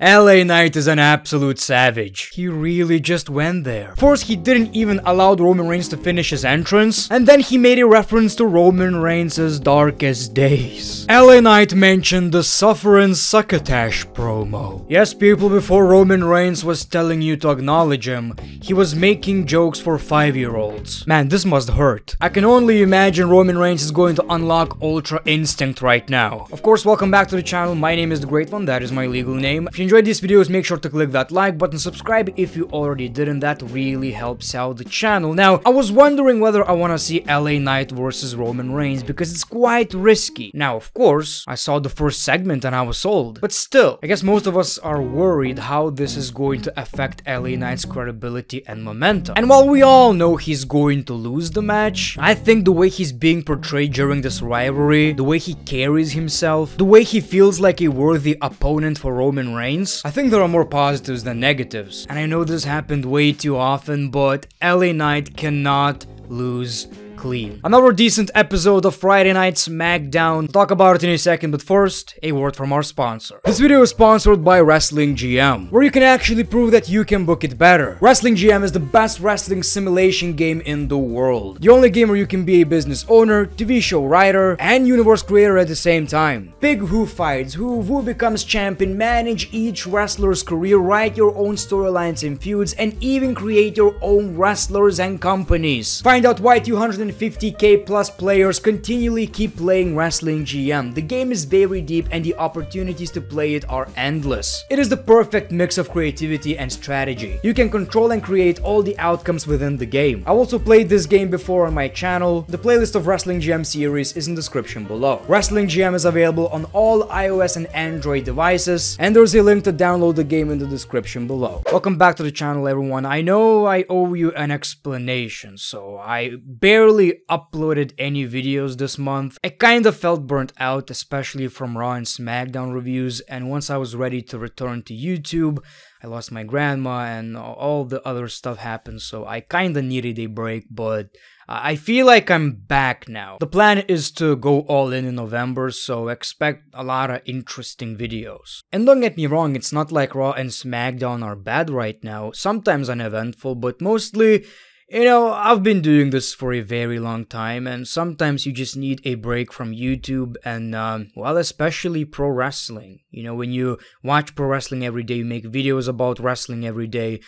LA Knight is an absolute savage. He really just went there. First, he didn't even allow Roman Reigns to finish his entrance, and then he made a reference to Roman Reigns' darkest days. LA Knight mentioned the Suffering Succotash promo. Yes, people, before Roman Reigns was telling you to acknowledge him, he was making jokes for 5-year-olds. Man, this must hurt. I can only imagine Roman Reigns is going to unlock Ultra Instinct right now. Of course, welcome back to the channel. My name is TheGreatOne, that is my legal name. If you enjoyed these videos, make sure to click that like button, subscribe if you already didn't, that really helps out the channel. Now, I was wondering whether I want to see LA Knight versus Roman Reigns because it's quite risky. Now, of course, I saw the first segment and I was sold. But still, I guess most of us are worried how this is going to affect LA Knight's credibility and momentum. And while we all know he's going to lose the match, I think the way he's being portrayed during this rivalry, the way he carries himself, the way he feels like a worthy opponent for Roman Reigns, I think there are more positives than negatives. And I know this happened way too often, but LA Knight cannot lose clean. Another decent episode of Friday Night SmackDown. We'll talk about it in a second, but first, a word from our sponsor. This video is sponsored by Wrestling GM, where you can actually prove that you can book it better. Wrestling GM is the best wrestling simulation game in the world. The only game where you can be a business owner, TV show writer, and universe creator at the same time. Pick who fights, who becomes champion, manage each wrestler's career, write your own storylines and feuds, and even create your own wrestlers and companies. Find out why 250k plus players continually keep playing Wrestling GM. The game is very deep and the opportunities to play it are endless. It is the perfect mix of creativity and strategy. You can control and create all the outcomes within the game. I also played this game before on my channel. The playlist of Wrestling GM series is in the description below. Wrestling GM is available on all iOS and Android devices, and there's a link to download the game in the description below. Welcome back to the channel, everyone. I know I owe you an explanation, so I barely uploaded any videos this month. I kind of felt burnt out, especially from Raw and SmackDown reviews, and once I was ready to return to YouTube, I lost my grandma and all the other stuff happened, so I kinda needed a break, but I feel like I'm back now. The plan is to go all in November, so expect a lot of interesting videos. And don't get me wrong, it's not like Raw and SmackDown are bad right now. Sometimes uneventful, but mostly, you know, I've been doing this for a very long time, and sometimes you just need a break from YouTube and, well, especially pro wrestling. You know, when you watch pro wrestling every day, you make videos about wrestling every day,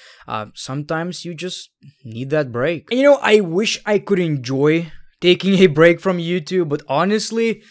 sometimes you just need that break. And, you know, I wish I could enjoy taking a break from YouTube, but honestly,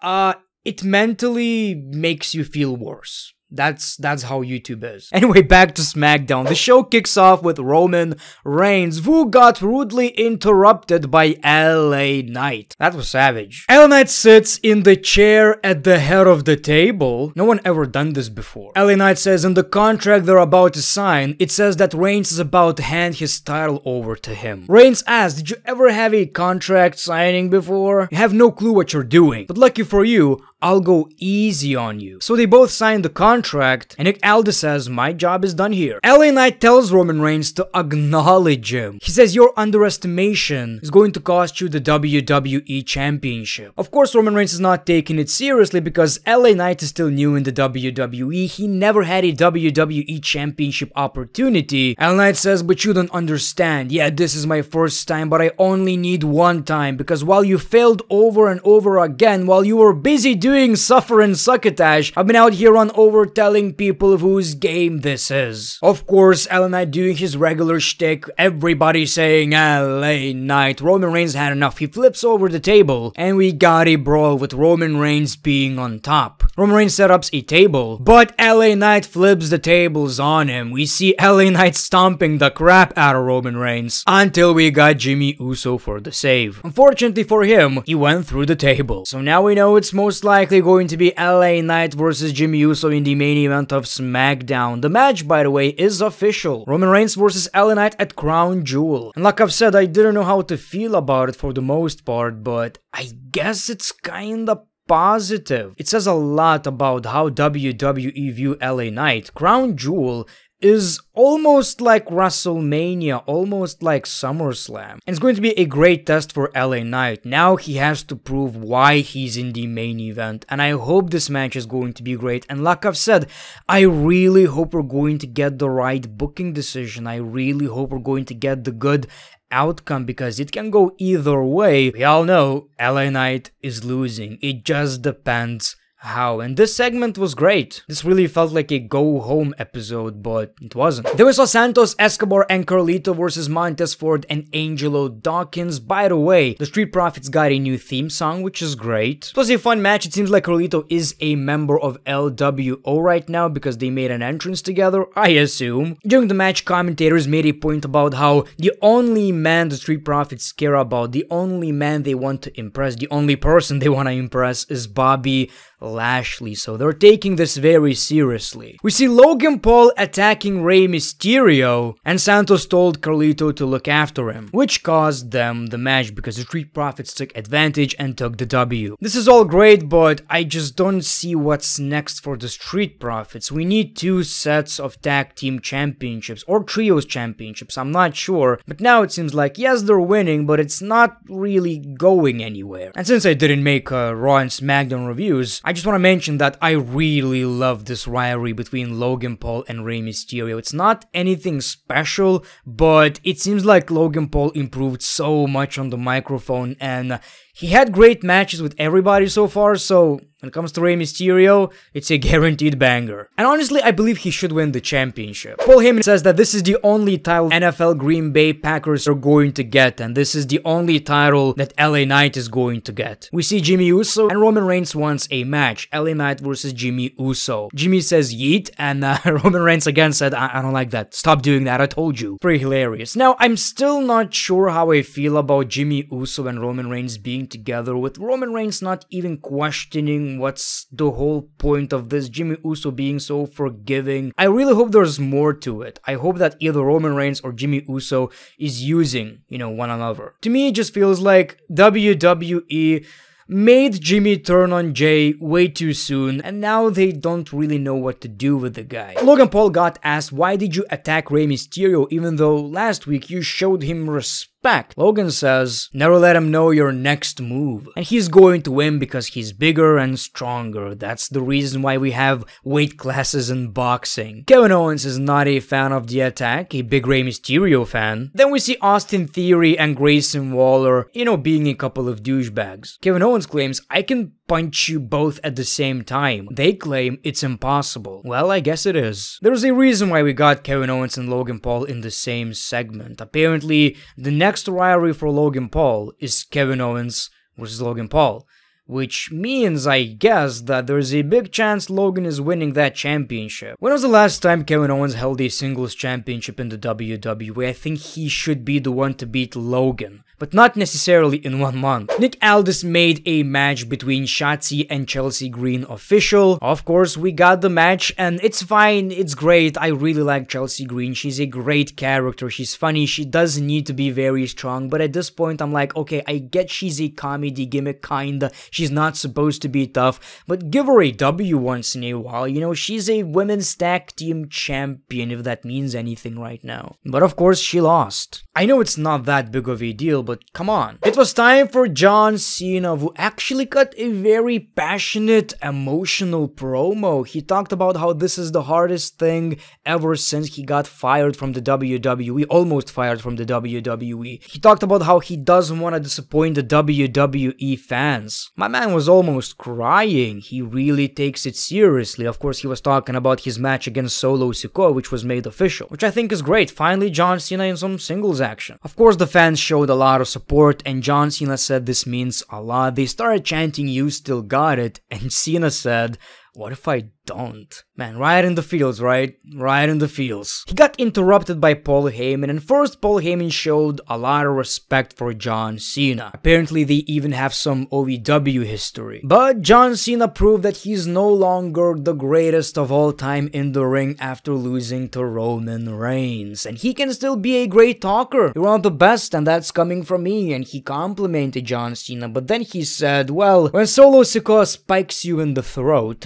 it mentally makes you feel worse. That's how YouTube is. Anyway, back to SmackDown. The show kicks off with Roman Reigns, who got rudely interrupted by LA Knight. That was savage. LA Knight sits in the chair at the head of the table. No one ever done this before. LA Knight says in the contract they're about to sign, it says that Reigns is about to hand his title over to him. Reigns asks, did you ever have a contract signing before? You have no clue what you're doing. But lucky for you, I'll go easy on you. So they both signed the contract, and Nick Aldis says, my job is done here. LA Knight tells Roman Reigns to acknowledge him. He says, your underestimation is going to cost you the WWE Championship. Of course, Roman Reigns is not taking it seriously because LA Knight is still new in the WWE. He never had a WWE Championship opportunity. LA Knight says, but you don't understand. Yeah, this is my first time, but I only need one time because while you failed over and over again, while you were busy doing Suffering Succotash, I've been out here on over telling people whose game this is. Of course, LA Knight doing his regular shtick, everybody saying LA Knight. Roman Reigns had enough. He flips over the table, and we got a brawl with Roman Reigns being on top. Roman Reigns set up a table, but LA Knight flips the tables on him. We see LA Knight stomping the crap out of Roman Reigns until we got Jimmy Uso for the save. Unfortunately for him, he went through the table. So now we know it's most likely going to be LA Knight versus Jimmy Uso in the main event of SmackDown. The match, by the way, is official. Roman Reigns versus LA Knight at Crown Jewel. And like I've said, I didn't know how to feel about it for the most part, but I guess it's kinda positive. It says a lot about how WWE view LA Knight. Crown Jewel is almost like WrestleMania, almost like SummerSlam. And it's going to be a great test for LA Knight. Now he has to prove why he's in the main event, and I hope this match is going to be great. And like I've said, I really hope we're going to get the right booking decision. I really hope we're going to get the good outcome, because it can go either way. We all know LA Knight is losing. It just depends how. And this segment was great. This really felt like a go-home episode, but it wasn't. Then we saw Santos Escobar and Carlito versus Montez Ford and Angelo Dawkins. By the way, the Street Profits got a new theme song, which is great. It was a fun match. It seems like Carlito is a member of LWO right now because they made an entrance together, I assume. During the match, commentators made a point about how the only man the Street Profits care about, the only man they want to impress, the only person they want to impress is Bobby Lashley, so they're taking this very seriously. We see Logan Paul attacking Rey Mysterio, and Santos told Carlito to look after him, which caused them the match because the Street Profits took advantage and took the W. This is all great, but I just don't see what's next for the Street Profits. We need 2 sets of tag team championships, or trios championships, I'm not sure, but now it seems like, yes, they're winning, but it's not really going anywhere. And since I didn't make Raw and SmackDown reviews, I just want to mention that I really love this rivalry between Logan Paul and Rey Mysterio. It's not anything special, but it seems like Logan Paul improved so much on the microphone, and he had great matches with everybody so far, so when it comes to Rey Mysterio, it's a guaranteed banger. And honestly, I believe he should win the championship. Paul Heyman says that this is the only title NFL Green Bay Packers are going to get, and this is the only title that LA Knight is going to get. We see Jimmy Uso and Roman Reigns wants a match, LA Knight versus Jimmy Uso. Jimmy says yeet, and Roman Reigns again said, I don't like that, stop doing that, I told you. Pretty hilarious. Now, I'm still not sure how I feel about Jimmy Uso and Roman Reigns being together, with Roman Reigns not even questioning what's the whole point of this, Jimmy Uso being so forgiving. I really hope there's more to it. I hope that either Roman Reigns or Jimmy Uso is using, one another. To me, it just feels like WWE made Jimmy turn on Jay way too soon, and now they don't really know what to do with the guy. Logan Paul got asked, why did you attack Rey Mysterio even though last week you showed him respect? Logan says, never let him know your next move. And he's going to win because he's bigger and stronger. That's the reason why we have weight classes in boxing. Kevin Owens is not a fan of the attack, a big Rey Mysterio fan. Then we see Austin Theory and Grayson Waller, being a couple of douchebags. Kevin Owens claims, I can punch you both at the same time. They claim it's impossible. Well, I guess it is. There's a reason why we got Kevin Owens and Logan Paul in the same segment. Apparently, the next rivalry for Logan Paul is Kevin Owens versus Logan Paul, which means, I guess, that there's a big chance Logan is winning that championship. When was the last time Kevin Owens held a singles championship in the WWE? I think he should be the one to beat Logan, but not necessarily in 1 month. Nick Aldis made a match between Shotzi and Chelsea Green official. Of course, we got the match, and it's fine, it's great. I really like Chelsea Green. She's a great character. She's funny. She doesn't need to be very strong, but at this point, I'm like, okay, I get she's a comedy gimmick, kinda. She's not supposed to be tough, but give her a W once in a while. She's a women's tag team champion, if that means anything right now. But of course, she lost. I know it's not that big of a deal, but come on. It was time for John Cena, who actually cut a very passionate, emotional promo. He talked about how this is the hardest thing ever since he got fired from the WWE, almost fired from the WWE. He talked about how he doesn't want to disappoint the WWE fans. My man was almost crying. He really takes it seriously. Of course, he was talking about his match against Solo Sikoa, which was made official, which I think is great. Finally, John Cena in some singles action. Of course, the fans showed a lot of support, and John Cena said this means a lot. They started chanting, "You still got it," and Cena said, "What if I don't?" Man, right in the feels, right? Right in the feels. He got interrupted by Paul Heyman, and first Paul Heyman showed a lot of respect for John Cena. Apparently, they even have some OVW history. But John Cena proved that he's no longer the greatest of all time in the ring after losing to Roman Reigns. And he can still be a great talker. You're one of the best, and that's coming from me. And he complimented John Cena, but then he said, well, when Solo Sikoa spikes you in the throat,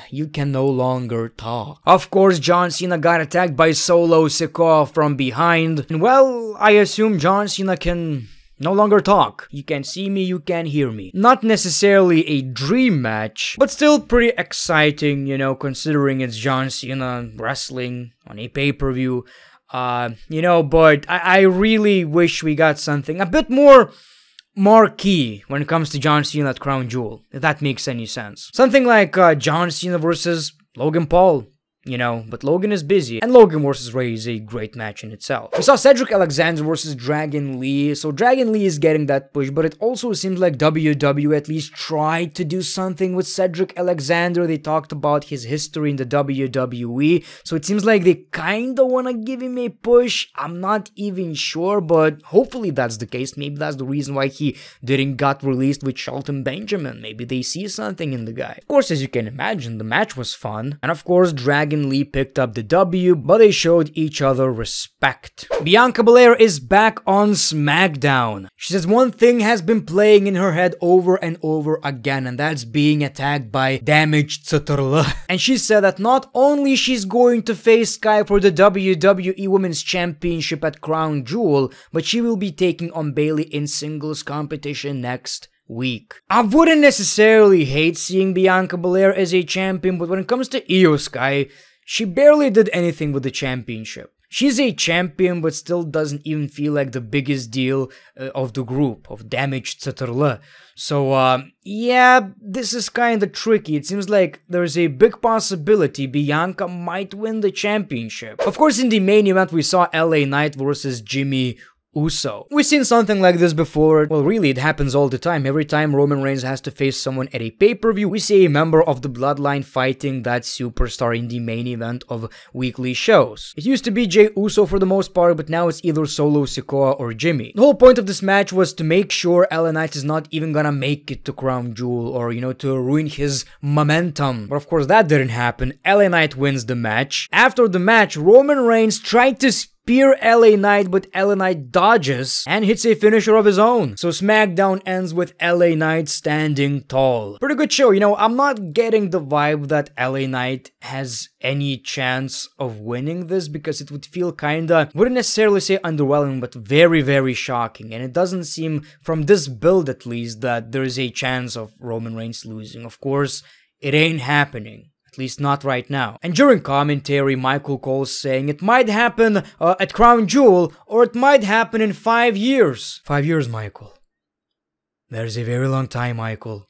you can no longer talk. Of course, John Cena got attacked by Solo Sikoa from behind. And well, I assume John Cena can no longer talk. You can see me, you can hear me. Not necessarily a dream match, but still pretty exciting, you know, considering it's John Cena wrestling on a pay-per-view. You know, but I really wish we got something a bit more marquee when it comes to John Cena at Crown Jewel, if that makes any sense. Something like John Cena versus Logan Paul. You know, but Logan is busy, and Logan vs. Ray is a great match in itself. We saw Cedric Alexander versus Dragon Lee, so Dragon Lee is getting that push, but it also seems like WWE at least tried to do something with Cedric Alexander. They talked about his history in the WWE, so it seems like they kinda wanna give him a push. I'm not even sure, but hopefully that's the case. Maybe that's the reason why he didn't got released with Shelton Benjamin. Maybe they see something in the guy. Of course, as you can imagine, the match was fun, and of course, Dragon Lee picked up the W, but they showed each other respect. Bianca Belair is back on SmackDown. She says one thing has been playing in her head over and over again, and that's being attacked by damaged Sutterla. And she said that not only she's going to face Sky for the WWE Women's Championship at Crown Jewel, but she will be taking on Bayley in singles competition next week. I wouldn't necessarily hate seeing Bianca Belair as a champion, but when it comes to Io Sky, she barely did anything with the championship. She's a champion, but still doesn't even feel like the biggest deal of the group, of damaged Sutterla. So, yeah, this is kinda tricky. It seems like there's a big possibility Bianca might win the championship. Of course, in the main event, we saw LA Knight versus Jimmy Uso. We've seen something like this before. Well, really, it happens all the time. Every time Roman Reigns has to face someone at a pay-per-view, we see a member of the Bloodline fighting that superstar in the main event of weekly shows. It used to be Jey Uso for the most part, but now it's either Solo Sikoa or Jimmy. The whole point of this match was to make sure LA Knight is not even gonna make it to Crown Jewel, or, you know, to ruin his momentum. But of course, that didn't happen. LA Knight wins the match. After the match, Roman Reigns tried to spear LA Knight, but LA Knight dodges and hits a finisher of his own. So SmackDown ends with LA Knight standing tall. Pretty good show. You know, I'm not getting the vibe that LA Knight has any chance of winning this, because it would feel kinda, wouldn't necessarily say underwhelming, but very, very shocking. And it doesn't seem, from this build at least, that there is a chance of Roman Reigns losing. Of course, it ain't happening. At least not right now. And during commentary, Michael Cole's saying it might happen at Crown Jewel, or it might happen in 5 years. 5 years, Michael. There's a very long time, Michael.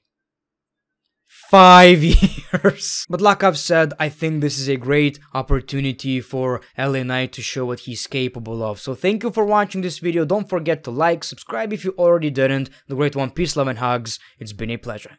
5 years. But like I've said, I think this is a great opportunity for LA Knight to show what he's capable of. So thank you for watching this video. Don't forget to like, subscribe if you already didn't. The Great One, peace, love, and hugs. It's been a pleasure.